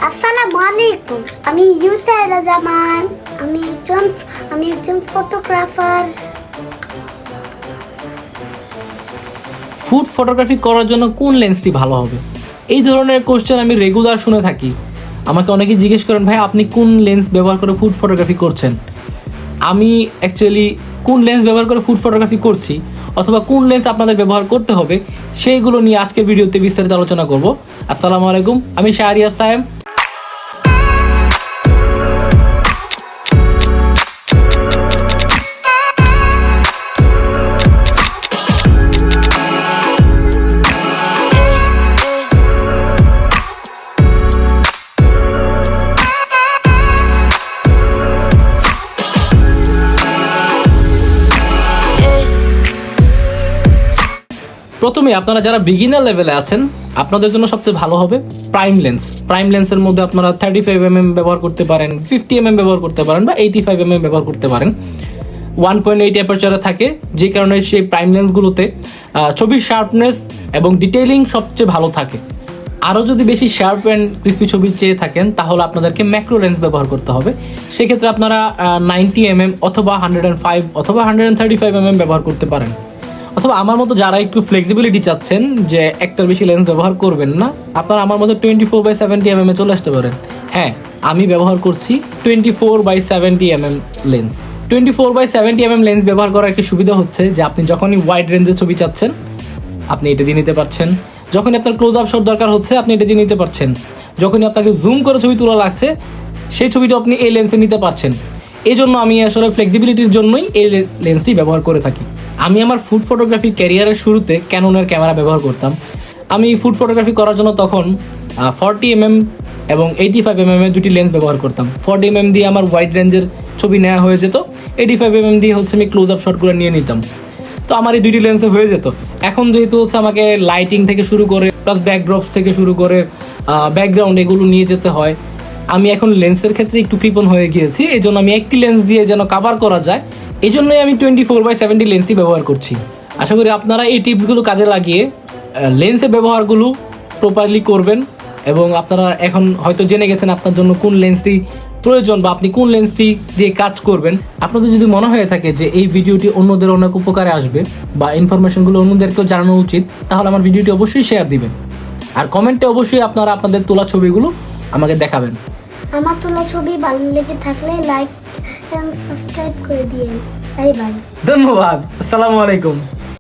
আসসালামু আলাইকুম। আমি ইউসাইরা জামান। আমি একজন ফটোগ্রাফার। ফুড ফটোগ্রাফি করার জন্য কোন লেন্সটি ভালো হবে, এই ধরনের কোশ্চেন আমি রেগুলার শুনে থাকি। আমাকে অনেকে জিজ্ঞেস করেন, ভাই আপনি কোন লেন্স ব্যবহার করে ফুড ফটোগ্রাফি করছেন। আমি অ্যাকচুয়ালি কোন লেন্স ব্যবহার করে ফুড ফটোগ্রাফি করছি অথবা কোন লেন্স আপনাদের ব্যবহার করতে হবে সেইগুলো নিয়ে আজকের ভিডিওতে বিস্তারিত আলোচনা করব। আসসালামু আলাইকুম, আমি শাহরিয়ার সায়েম। প্রথমে আপনারা যারা বিগিনার লেভেলে আছেন আপনাদের জন্য সবচেয়ে ভালো হবে প্রাইম লেন্স। প্রাইম লেন্সের মধ্যে আপনারা 35mm ব্যবহার করতে পারেন, 50mm ব্যবহার করতে পারেন বা 85mm ব্যবহার করতে পারেন। 1.8 অ্যাপারচারে থাকে, যে কারণে সেই প্রাইম লেন্সগুলোতে ছবির শার্পনেস এবং ডিটেইলিং সবচেয়ে ভালো থাকে। আরও যদি বেশি শার্প অ্যান্ড ক্রিস্পি ছবি চেয়ে থাকেন তাহলে আপনাদেরকে ম্যাক্রো লেন্স ব্যবহার করতে হবে। সেক্ষেত্রে আপনারা 90mm অথবা 105 অথবা 135mm ব্যবহার করতে পারেন। অথবা আমার মতো যারা একটু ফ্লেক্সিবিলিটি চাচ্ছেন যে একটার বেশি লেন্স ব্যবহার করবেন না, আপনারা আমার মতো 24/70mm চলে আসতে পারেন। হ্যাঁ, আমি ব্যবহার করছি 24/70mm লেন্স। 24/70mm লেন্স ব্যবহার করার একটি সুবিধা হচ্ছে যে আপনি যখনই ওয়াইড রেঞ্জের ছবি চাচ্ছেন আপনি এটা দিয়ে নিতে পারছেন। যখনই আপনার ক্লোজ আপ শট দরকার হচ্ছে আপনি এটা দিয়ে নিতে পারছেন। যখনই আপনাকে জুম করে ছবি তোলা লাগছে সেই ছবিটা আপনি এই লেন্সে নিতে পারছেন। এই জন্য আমি আসলে ফ্লেক্সিবিলিটির জন্যই এই লেন্সটি ব্যবহার করে থাকি। আমি আমার ফুড ফটোগ্রাফি ক্যারিয়ারের শুরুতে ক্যাননের ক্যামেরা ব্যবহার করতাম। আমি ফুড ফটোগ্রাফি করার জন্য তখন 40mm এবং 85mm দুটি লেন্স ব্যবহার করতাম। 40mm দিয়ে আমার ওয়াইড রেঞ্জের ছবি নেওয়া হয়ে যেত, 85mm দিয়ে হচ্ছে আমি ক্লোজ আপ শটগুলো নিয়ে নিতাম। তো আমার এই দুইটি লেন্সে হয়ে যেত। এখন যেহেতু হচ্ছে আমাকে লাইটিং থেকে শুরু করে প্লাস ব্যাকড্রপস থেকে শুরু করে ব্যাকগ্রাউন্ড এগুলো নিয়ে যেতে হয়, আমি এখন লেন্সের ক্ষেত্রে একটু কৃপণ হয়ে গিয়েছি। এই জন্য আমি একটি লেন্স দিয়ে যেন কাভার করা যায় এই জন্যই আমি 24/70 লেন্সই ব্যবহার করছি। আশা করি আপনারা এই টিপসগুলো কাজে লাগিয়ে লেন্সের ব্যবহারগুলো প্রপারলি করবেন এবং আপনারা এখন হয়তো জেনে গেছেন আপনার জন্য কোন লেন্সটি প্রয়োজন বা আপনি কোন লেন্সটি দিয়ে কাজ করবেন। আপনাদের যদি মনে হয়ে থাকে যে এই ভিডিওটি অন্যদের অনেক উপকারে আসবে বা ইনফরমেশনগুলো অন্যদেরকেও জানানো উচিত, তাহলে আমার ভিডিওটি অবশ্যই শেয়ার দিবেন। আর কমেন্টে অবশ্যই আপনারা আপনাদের তোলা ছবিগুলো আমাকে দেখাবেন। আমার তোলা ছবি ভালো লেগে থাকলে লাইক এন্ড সাবস্ক্রাইব করে দিয়েন। Bye bye. ধন্যবাদ। আসসালামু আলাইকুম।